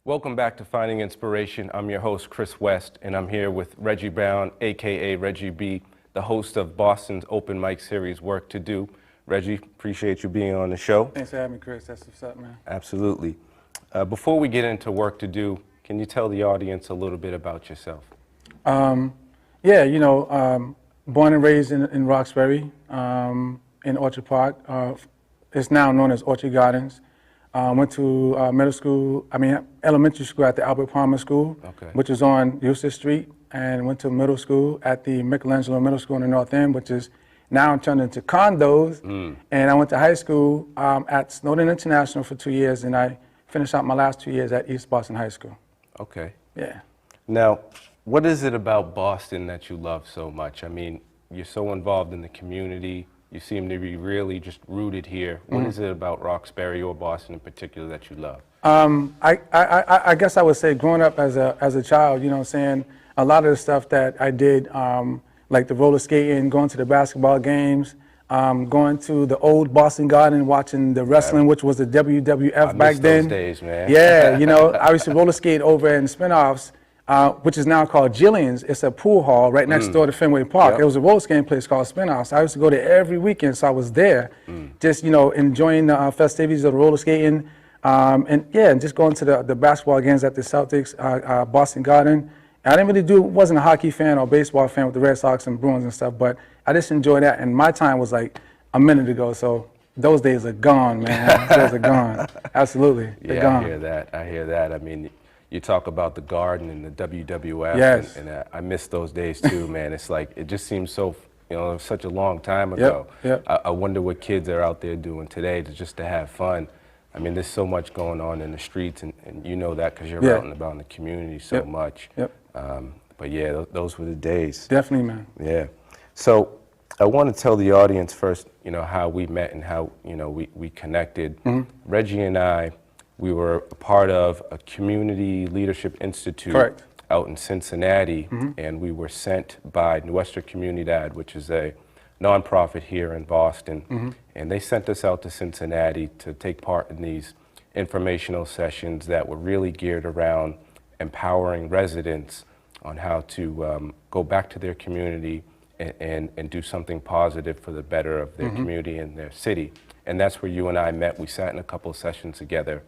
Welcome back to Finding Inspiration. I'm your host, C.West, and I'm here with Reggie Brown, aka Reggie B, the host of Boston's open mic series, Work to Do. Reggie, appreciate you being on the show. Thanks for having me, Chris. That's what's up, man. Absolutely. Before we get into Work to Do, can you tell the audience a little bit about yourself? Born and raised in Roxbury, in Orchard Park. It's now known as Orchard Gardens. Went to elementary school at the Albert Palmer School, which is on Eustis Street, and went to middle school at the Michelangelo Middle School in the North End, which is now turned into condos. And I went to high school at Snowden International for 2 years, and I finished out my last 2 years at East Boston High School. Okay. Yeah. Now, what is it about Boston that you love so much? I mean, you're so involved in the community. You seem to be really just rooted here. What is it about Roxbury or Boston in particular that you love? I guess I would say growing up as a child, you know what I'm saying, a lot of the stuff that I did, like the roller skating, going to the basketball games, going to the old Boston Garden, watching the wrestling, which was the WWF back then. Those days, man. Yeah, you know, I used to roller skate over in Spinoffs, which is now called Jillian's. It's a pool hall right next door to Fenway Park. It was a roller skating place called Spinoffs. I used to go there every weekend, so I was there, just, you know, enjoying the festivities of the roller skating, and just going to the basketball games at the Celtics, Boston Garden. I didn't really wasn't a hockey fan or baseball fan with the Red Sox and Bruins and stuff, but I just enjoyed that, and my time was like a minute ago, so those days are gone, man. Those are gone. Absolutely, they're gone. I hear that. I mean, you talk about the Garden and the WWF, yes. and I miss those days too, man. It's like, it just seems so, you know, such a long time ago. I wonder what kids are out there doing today to have fun. I mean, there's so much going on in the streets, and you know that because you're out and about in the community so much. But yeah, those were the days. Definitely, man. Yeah. So I want to tell the audience first, you know, how we met and how, you know, we connected. Reggie and I, we were a part of a community leadership institute out in Cincinnati, and we were sent by Nuestra Comunidad, which is a nonprofit here in Boston, and they sent us out to Cincinnati to take part in these informational sessions that were really geared around empowering residents on how to go back to their community and do something positive for the better of their community and their city. And that's where you and I met. We sat in a couple of sessions together.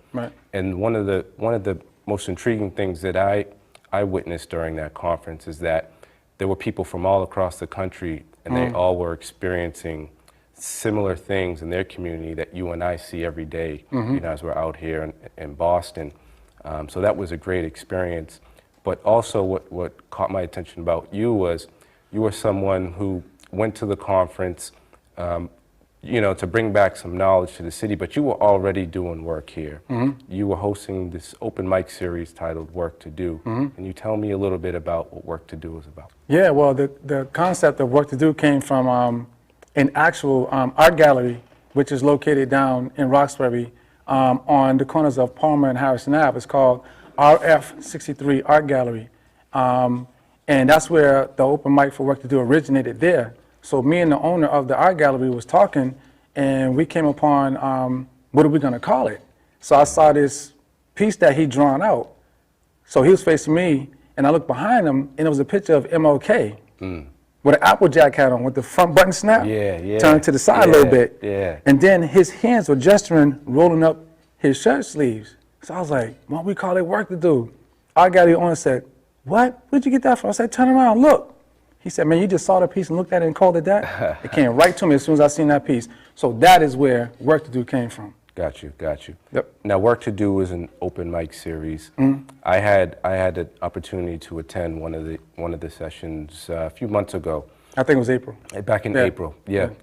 And one of the most intriguing things that I witnessed during that conference is that there were people from all across the country, and they all were experiencing similar things in their community that you and I see every day, you know, as we're out here in Boston. So that was a great experience. But also what caught my attention about you was you were someone who went to the conference, you know, to bring back some knowledge to the city, but you were already doing work here. You were hosting this open mic series titled Work to Do. Can you tell me a little bit about what Work to Do is about? Yeah, well, the concept of Work to Do came from an actual art gallery, which is located down in Roxbury on the corners of Palmer and Harrison Ave. It's called RF63 Art Gallery. And that's where the open mic for Work to Do originated there. So me and the owner of the art gallery was talking, and we came upon, what are we gonna call it? So I saw this piece that he'd drawn out. So he was facing me, and I looked behind him, and it was a picture of MLK with an Applejack hat on, with the front button snap, turned to the side a little bit. And then his hands were gesturing, rolling up his shirt sleeves. So I was like, why don't we call it Work to Do? Art gallery owner said, what? Where'd you get that from? I said, turn around, look. He said, man, you just saw the piece and looked at it and called it that? It came right to me as soon as I seen that piece. So that is where Work to Do came from. Got you. Now, Work to Do is an open mic series. I had the opportunity to attend one of the sessions a few months ago. I think it was April. Back in April,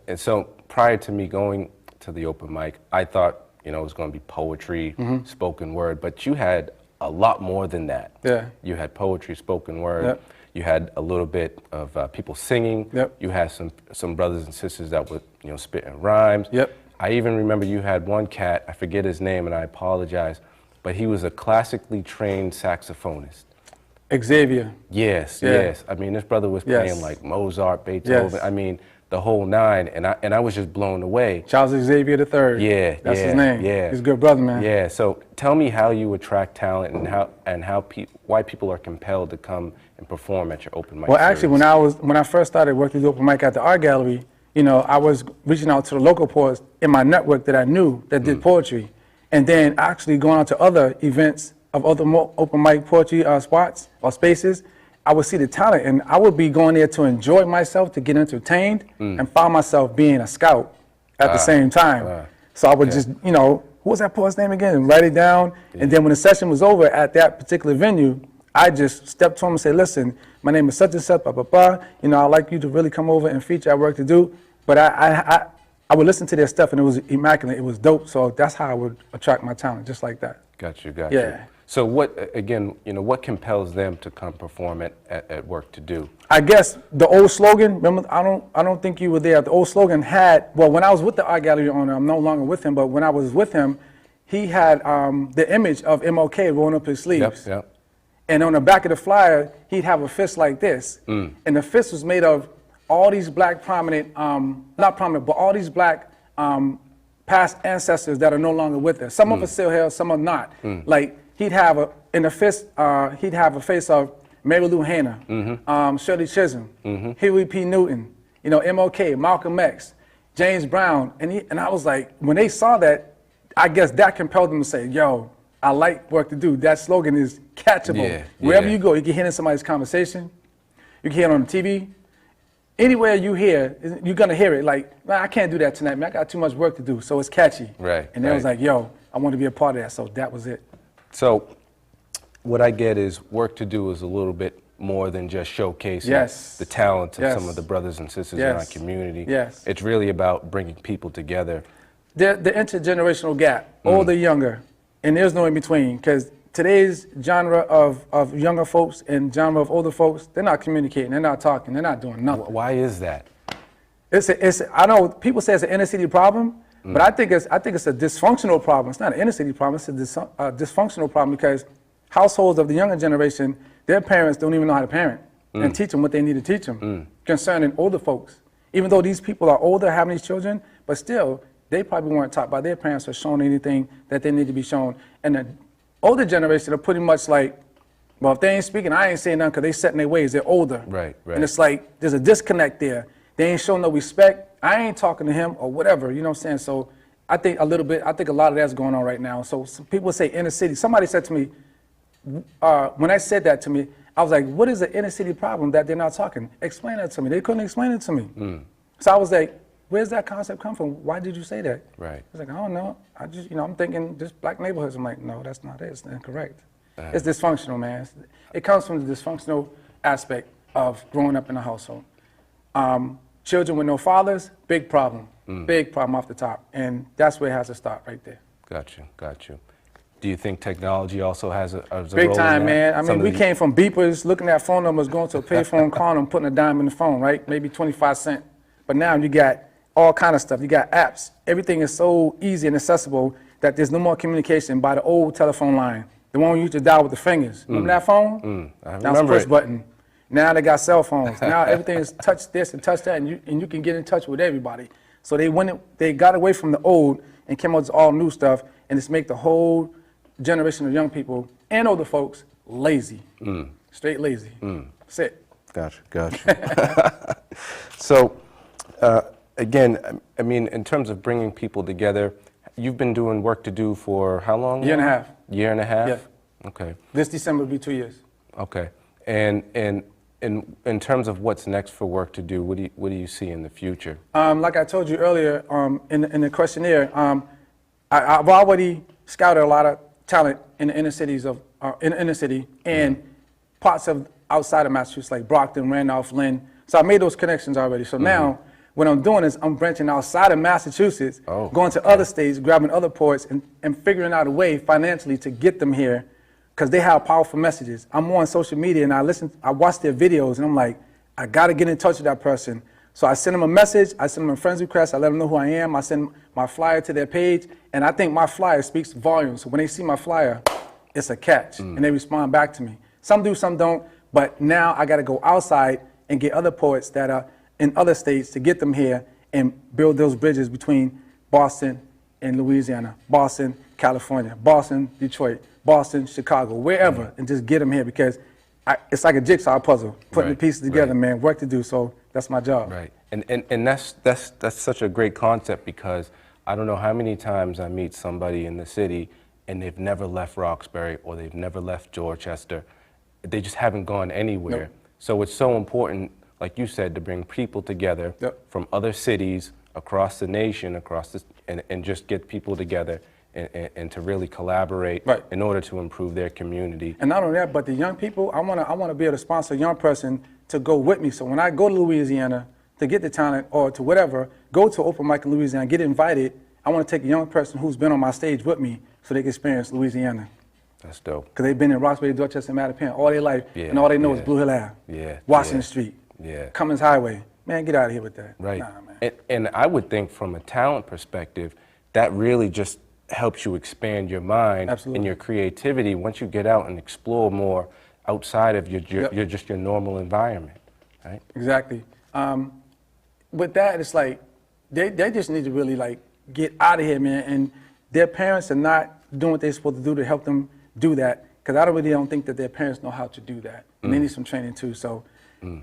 And so prior to me going to the open mic, I thought, you know, it was going to be poetry, spoken word, but you had a lot more than that. You had poetry, spoken word. You had a little bit of people singing. You had some brothers and sisters that would, you know, spitting rhymes. I even remember you had one cat, I forget his name and I apologize, but he was a classically trained saxophonist. Xavier. Yes. I mean, this brother was playing like Mozart, Beethoven. I mean, the whole nine, and I was just blown away. Charles Xavier III. Yeah, That's yeah, his name. yeah. He's a good brother, man. Yeah. So tell me how you attract talent and why people are compelled to come and perform at your open mic. Well, actually, series. when I first started working the open mic at the art gallery, you know, I was reaching out to the local poets in my network that I knew that did poetry, and then actually going out to other events of other open mic poetry spots or spaces. I would see the talent, and I would be going there to enjoy myself, to get entertained, and find myself being a scout at the same time. So I would just, you know, what was that poet's name again? And write it down, and then when the session was over at that particular venue, I just stepped to him and said, listen, my name is such and such, blah, blah, blah. You know, I'd like you to really come over and feature at Work to Do. But I would listen to their stuff, and it was immaculate. It was dope. So that's how I would attract my talent, just like that. Got you. Yeah. So what, again, you know, what compels them to come perform at Work to Do? I guess the old slogan, remember, I don't think you were there. The old slogan had, well, when I was with the art gallery owner, I'm no longer with him, but when I was with him, he had the image of MLK rolling up his sleeves. Yep. And on the back of the flyer, he'd have a fist like this. And the fist was made of all these black prominent, not prominent, but all these black past ancestors that are no longer with us. Some of us still here, some are not. Like, he'd have in the fist, he'd have a face of Mary Lou Hanna, Shirley Chisholm, Huey P. Newton, you know, MLK, Malcolm X, James Brown. And I was like, when they saw that, I guess that compelled them to say, yo, I like Work to Do. That slogan is catchable. Wherever you go, you can hear it in somebody's conversation. You can hear it on the TV. Anywhere you hear, you're going to hear it. Like, man, I can't do that tonight, man. I got too much work to do. So it's catchy. Right. And they was like, yo, I want to be a part of that. So that was it. So what I get is Work to Do is a little bit more than just showcasing the talent of some of the brothers and sisters in our community. It's really about bringing people together. The intergenerational gap, older, younger, and there's no in between, because today's genre of younger folks and genre of older folks, they're not communicating, they're not talking, they're not doing nothing. Why is that? I know people say it's an inner city problem, but I think it's a dysfunctional problem. It's not an inner city problem, it's a dysfunctional problem, because households of the younger generation, their parents don't even know how to parent and teach them what they need to teach them concerning older folks. Even though these people are older, having these children, but still, they probably weren't taught by their parents or shown anything that they need to be shown. And the older generation are pretty much like, well, if they ain't speaking, I ain't saying nothing, because they set in their ways, they're older. Right. And it's like, there's a disconnect there. They ain't showing no respect. I ain't talking to him or whatever, you know what I'm saying? So I think a lot of that's going on right now. So some people say inner city. Somebody said to me, when I said that to me, I was like, what is the inner city problem that they're not talking? Explain that to me. They couldn't explain it to me. So I was like, where's that concept come from? Why did you say that? Right. He's like, I don't know. I just, I'm thinking just black neighborhoods. I'm like, no, that's not it. It's incorrect. It's dysfunctional, man. It comes from the dysfunctional aspect of growing up in a household. Children with no fathers, big problem. Big problem off the top. And that's where it has to start right there. Got you. Do you think technology also has a role Big time, in that? man. I mean, we came from beepers, looking at phone numbers, going to a payphone, calling them, putting a dime in the phone, right? Maybe 25 cents. But now you got all kind of stuff. You got apps. Everything is so easy and accessible that there's no more communication by the old telephone line. The one you used to dial with the fingers. Remember that phone? I Now it's remember push it. button. Now they got cell phones. Now everything is touch this and touch that, and you can get in touch with everybody. So they got away from the old and came out with all new stuff, and it's make the whole generation of young people and older folks lazy. Straight lazy. That's it. Gotcha. So, again, I mean, in terms of bringing people together, you've been doing Work to Do for how long? Year and a half. Year and a half? Yeah. Okay. This December will be 2 years. Okay. And in terms of what's next for Work to Do, what do you see in the future? Like I told you earlier in the questionnaire, I've already scouted a lot of talent in the inner cities and parts of outside of Massachusetts, like Brockton, Randolph, Lynn. So I made those connections already. So now what I'm doing is I'm branching outside of Massachusetts, going to other states, grabbing other ports, and figuring out a way financially to get them here, because they have powerful messages. I'm on social media and I watch their videos, and I'm like, I gotta get in touch with that person. So I send them a message, I send them a friends request, I let them know who I am, I send my flyer to their page, and I think my flyer speaks volumes. So when they see my flyer, it's a catch, and they respond back to me. Some do, some don't, but now I gotta go outside and get other poets that are in other states to get them here and build those bridges between Boston and Louisiana, Boston, California, Boston, Detroit, Boston, Chicago, wherever, and just get them here because it's like a jigsaw puzzle, putting the pieces together, man, work to do, so that's my job. Right, and that's such a great concept because I don't know how many times I meet somebody in the city and they've never left Roxbury or they've never left Dorchester. They just haven't gone anywhere. Nope. So it's so important, like you said, to bring people together from other cities across the nation, and just get people together and to really collaborate in order to improve their community. And not only that, but the young people, I want to be able to sponsor a young person to go with me. So when I go to Louisiana to get the talent or to whatever, go to open mic in Louisiana, get invited, I want to take a young person who's been on my stage with me so they can experience Louisiana. That's dope. Because they've been in Roxbury, Dorchester, and Mattapan all their life, and all they know is Blue Hill Ave, Washington Street, Cummins Highway. Man, get out of here with that. Right. Nah, man. And I would think from a talent perspective, that really just helps you expand your mind and your creativity once you get out and explore more outside of your normal environment, right? Exactly. With that, it's like they just need to really like get out of here, man. And their parents are not doing what they're supposed to do to help them do that. Because I really don't think that their parents know how to do that. And they need some training too. So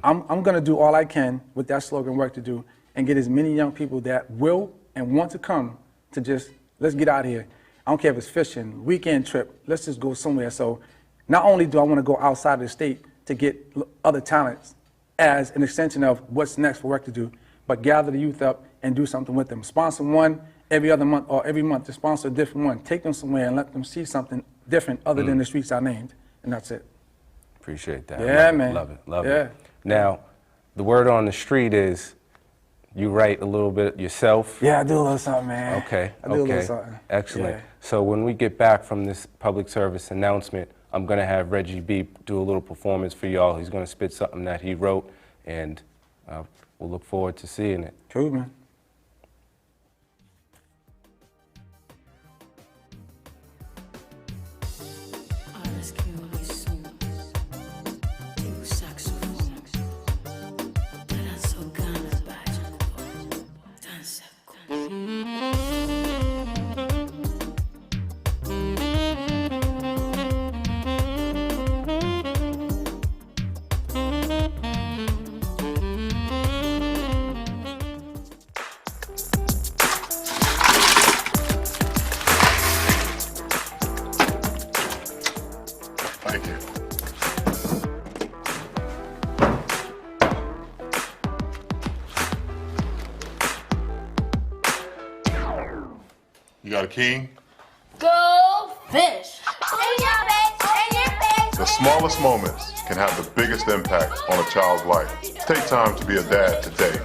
I'm going to do all I can with that slogan, work to do, and get as many young people that will and want to come to just, let's get out of here. I don't care if it's fishing, weekend trip, let's just go somewhere. So not only do I want to go outside of the state to get other talents as an extension of what's next for work to do, but gather the youth up and do something with them. Sponsor one every other month or every month to sponsor a different one. Take them somewhere and let them see something different other than the streets I named, and that's it. Appreciate that. Yeah, man. Love it. Now, the word on the street is you write a little bit yourself. Yeah, I do a little something, man. Okay. I do a little something. Excellent. Yeah. So when we get back from this public service announcement, I'm going to have Reggie B do a little performance for y'all. He's going to spit something that he wrote, and we'll look forward to seeing it. Cool, man. Thank you. You got a king? Go fish! The smallest moments can have the biggest impact on a child's life. Take time to be a dad today.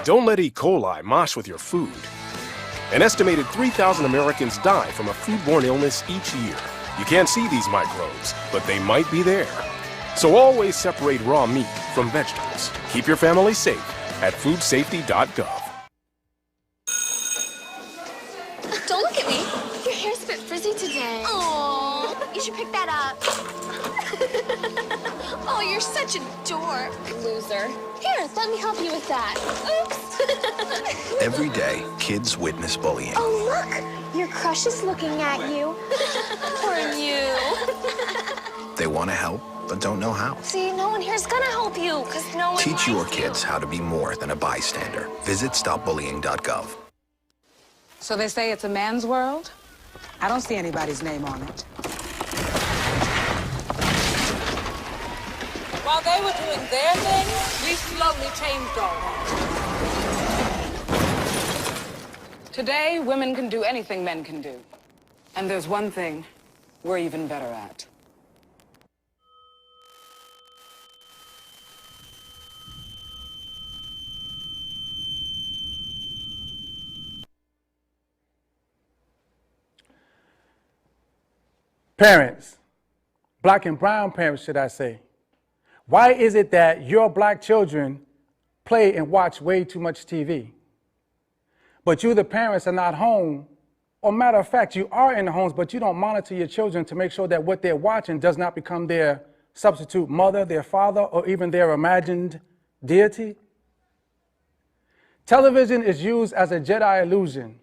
Don't let E. coli mosh with your food. An estimated 3,000 Americans die from a foodborne illness each year. You can't see these microbes, but they might be there. So always separate raw meat from vegetables. Keep your family safe at foodsafety.gov. Don't look at me. Your hair's a bit frizzy today. Oh, you should pick that up. Oh, you're such a dork. Loser. Here, let me help you with that. Oops. Every day, kids witness bullying. Oh, look. Your crush is looking at you. Poor you. They want to help, but don't know how. See, no one here's gonna help you, because no one Teach your likes you. kids how to be more than a bystander. Visit stopbullying.gov. So they say it's a man's world? I don't see anybody's name on it. While they were doing their thing, we slowly changed all that. Today, women can do anything men can do. And there's one thing we're even better at. Parents, black and brown parents, should I say, why is it that your black children play and watch way too much TV. But you, the parents, are not home. Or matter of fact, you are in the homes, but you don't monitor your children to make sure that what they're watching does not become their substitute mother, their father, or even their imagined deity. Television is used as a Jedi illusion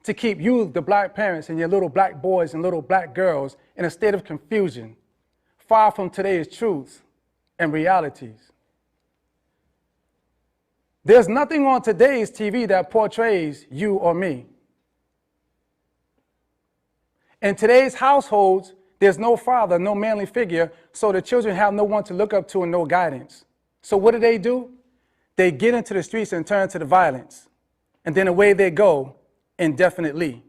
to keep you, the black parents, and your little black boys and little black girls in a state of confusion, far from today's truths and realities. There's nothing on today's TV that portrays you or me. In today's households, there's no father, no manly figure, so the children have no one to look up to and no guidance. So what do? They get into the streets and turn to the violence. And then away they go indefinitely.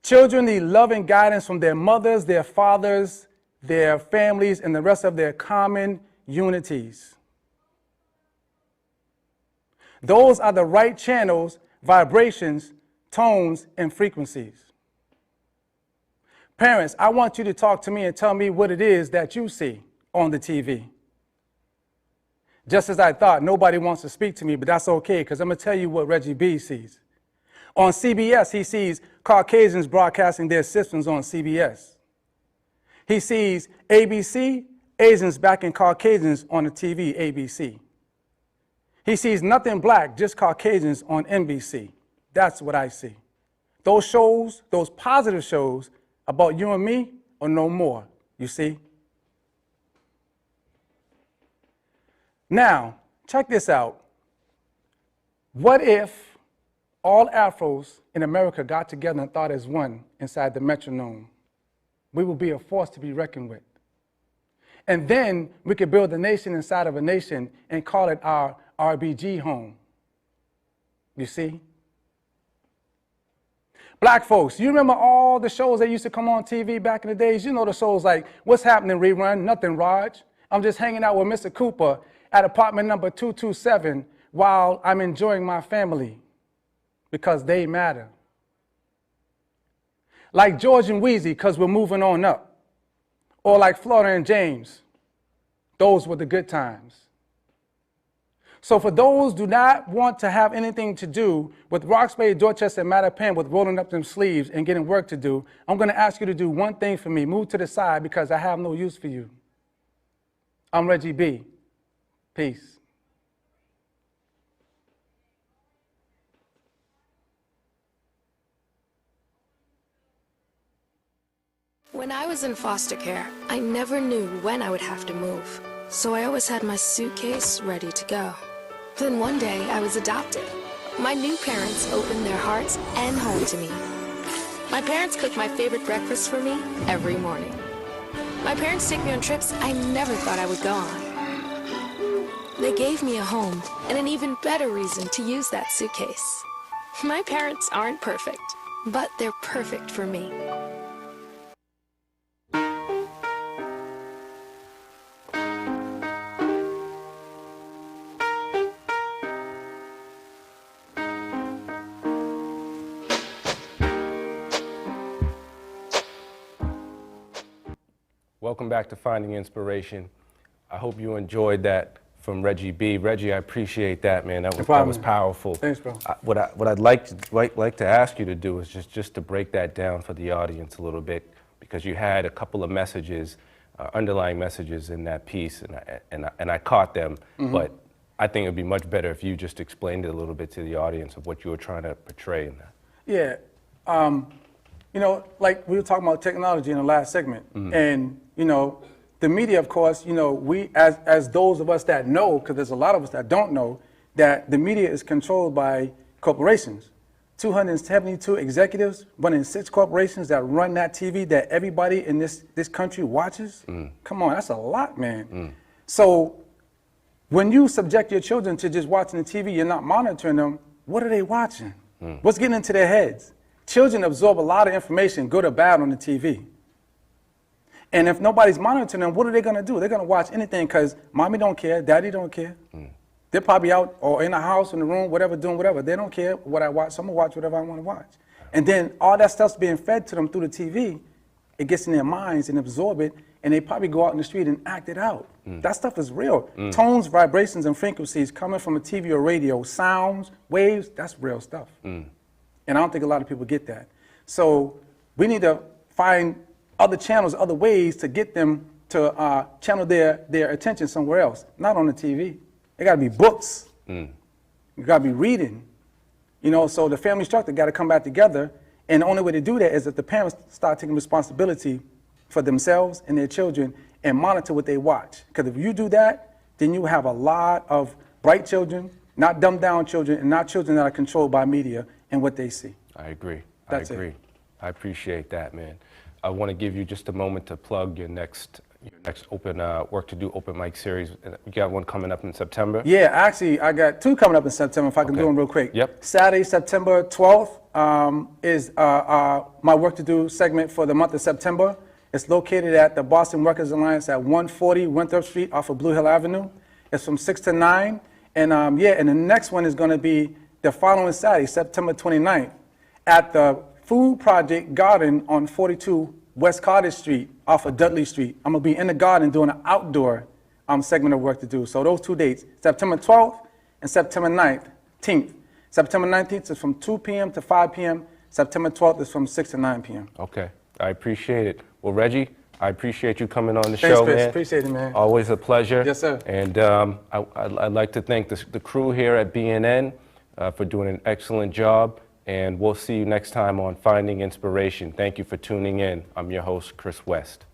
Children need love and guidance from their mothers, their fathers, their families, and the rest of their common unities. Those are the right channels, vibrations, tones, and frequencies. Parents, I want you to talk to me and tell me what it is that you see on the TV. Just as I thought, nobody wants to speak to me, but that's okay, because I'm going to tell you what Reggie B sees. On CBS, he sees Caucasians broadcasting their systems on CBS. He sees ABC, Asians backing Caucasians on the TV, ABC. He sees nothing black, just Caucasians on NBC. That's what I see. Those shows, those positive shows about you and me are no more, you see? Now, check this out. What if all Afros in America got together and thought as one inside the metronome? We would be a force to be reckoned with. And then we could build a nation inside of a nation and call it our RBG home. You see? Black folks, you remember all the shows that used to come on TV back in the days? You know the shows like What's Happening Rerun, Nothing Raj. I'm just hanging out with Mr. Cooper at apartment number 227 while I'm enjoying my family because they matter. Like George and Wheezy, because we're moving on up. Or like Florida and James. Those were the good times. So for those who do not want to have anything to do with Roxbury, Dorchester, and Mattapan with rolling up them sleeves and getting work to do, I'm going to ask you to do one thing for me. Move to the side because I have no use for you. I'm Reggie B. Peace. When I was in foster care, I never knew when I would have to move. So I always had my suitcase ready to go. Then one day I was adopted. My new parents opened their hearts and home to me. My parents cook my favorite breakfast for me every morning. My parents take me on trips I never thought I would go on. They gave me a home and an even better reason to use that suitcase. My parents aren't perfect, but they're perfect for me. Welcome back to Finding Inspiration. I hope you enjoyed that from Reggie B. Reggie, I appreciate that, man. That was powerful. Thanks, bro. What I'd like to ask you to do is just to break that down for the audience a little bit, because you had a couple of messages, underlying messages in that piece, and I caught them. But I think it would be much better if you just explained it a little bit to the audience of what you were trying to portray in that. Yeah. You know, like we were talking about technology in the last segment, and you know, the media, of course, you know, we as those of us that know, because there's a lot of us that don't know, that the media is controlled by corporations. 272 executives running 6 corporations that run that TV that everybody in this country watches. Come on, that's a lot, man. So when you subject your children to just watching the TV, you're not monitoring them. What are they watching? What's getting into their heads? Children absorb a lot of information, good or bad, on the TV. And if nobody's monitoring them, what are they going to do? They're going to watch anything because mommy don't care, daddy don't care. They're probably out or in the house, in the room, whatever, doing whatever. They don't care what I watch. So I'm going to watch whatever I want to watch. And then all that stuff's being fed to them through the TV. It gets in their minds and absorb it, and they probably go out in the street and act it out. That stuff is real. Tones, vibrations, and frequencies coming from a TV or radio, sounds, waves, that's real stuff. And I don't think a lot of people get that. So we need to find other channels, other ways to get them to channel their attention somewhere else, not on the TV. It got to be books. You got to be reading. You know, so the family structure got to come back together, and the only way to do that is if the parents start taking responsibility for themselves and their children and monitor what they watch. Because if you do that, then you have a lot of bright children, not dumbed down children, and not children that are controlled by media and what they see. I agree. That's I agree. it. I appreciate that, man. I want to give you just a moment to plug your next open work to do open mic series. You got one coming up in September? Yeah, actually, I got two coming up in September, if I can do them real quick. Yep. Saturday, September 12th is my work to do segment for the month of September. It's located at the Boston Workers Alliance at 140 Winthrop Street off of Blue Hill Avenue. It's from 6 to 9. And and the next one is going to be the following Saturday, September 29th, at the Food Project Garden on 42 West Carter Street off of Dudley Street. I'm going to be in the garden doing an outdoor segment of work to do. So those 2 dates, September 12th and September 19th. September 19th is from 2 p.m. to 5 p.m. September 12th is from 6 to 9 p.m. Okay, I appreciate it. Well, Reggie, I appreciate you coming on the Thanks, show, Chris. man. Appreciate it, man. Always a pleasure. Yes, sir. And I'd like to thank the crew here at BNN for doing an excellent job. And we'll see you next time on Finding Inspiration. Thank you for tuning in. I'm your host, Chris West.